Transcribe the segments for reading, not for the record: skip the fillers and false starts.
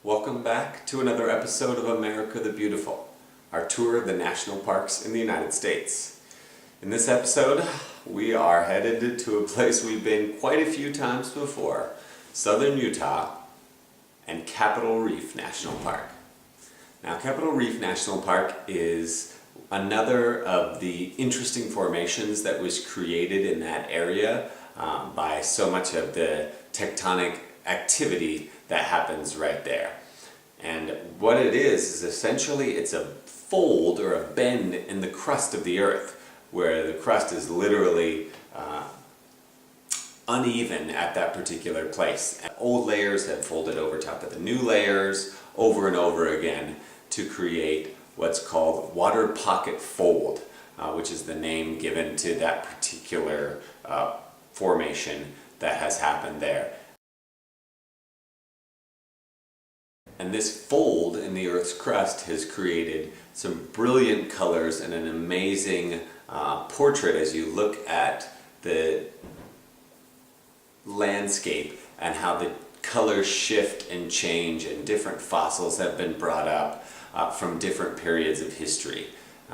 Welcome back to another episode of America the Beautiful, our tour of the national parks in the United States. In this episode, we are headed to a place we've been quite a few times before, southern Utah and Capitol Reef National Park. Now, Capitol Reef National Park is another of the interesting formations that was created in that area by so much of the tectonic activity that happens right there. And what it is essentially it's a fold or a bend in the crust of the earth, where the crust is literally uneven at that particular place. And old layers have folded over top of the new layers over and over again to create what's called water pocket fold, which is the name given to that particular formation that has happened there. And this fold in the Earth's crust has created some brilliant colors and an amazing portrait as you look at the landscape and how the colors shift and change, and different fossils have been brought up from different periods of history.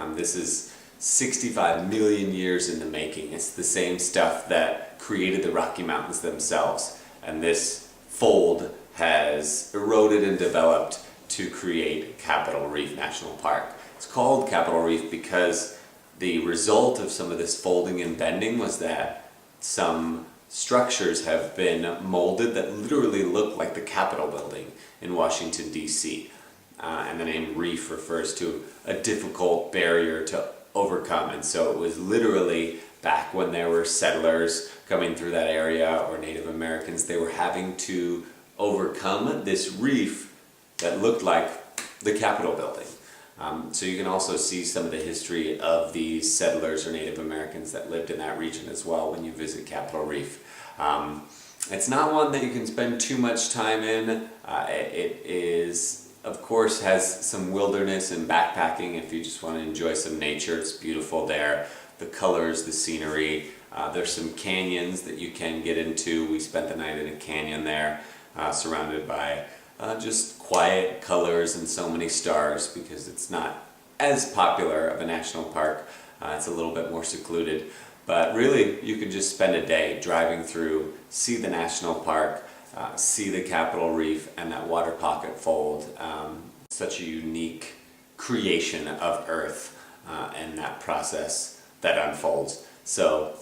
This is 65 million years in the making. It's the same stuff that created the Rocky Mountains themselves, and this fold has eroded and developed to create Capitol Reef National Park. It's called Capitol Reef because the result of some of this folding and bending was that some structures have been molded that literally look like the Capitol building in Washington, D.C. And the name reef refers to a difficult barrier to overcome. And so it was literally back when there were settlers coming through that area, or Native Americans, they were having to overcome this reef that looked like the Capitol building. So you can also see some of the history of these settlers or Native Americans that lived in that region as well when you visit Capitol Reef. It's not one that you can spend too much time in. It is, of course, has some wilderness and backpacking if you just want to enjoy some nature. It's beautiful there. The colors, the scenery. There's some canyons that you can get into. We spent the night in a canyon there, surrounded by just quiet colors and so many stars, because it's not as popular of a national park. It's a little bit more secluded. But really, you could just spend a day driving through, see the national park, see the Capitol Reef and that water pocket fold. Such a unique creation of Earth and that process that unfolds. So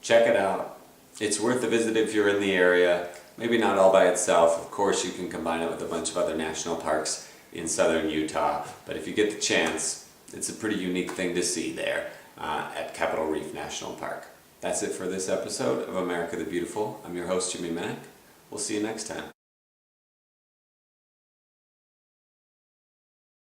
check it out. It's worth a visit if you're in the area. Maybe not all by itself. Of course, you can combine it with a bunch of other national parks in southern Utah. But if you get the chance, it's a pretty unique thing to see there at Capitol Reef National Park. That's it for this episode of America the Beautiful. I'm your host, Jimmy Mack. We'll see you next time.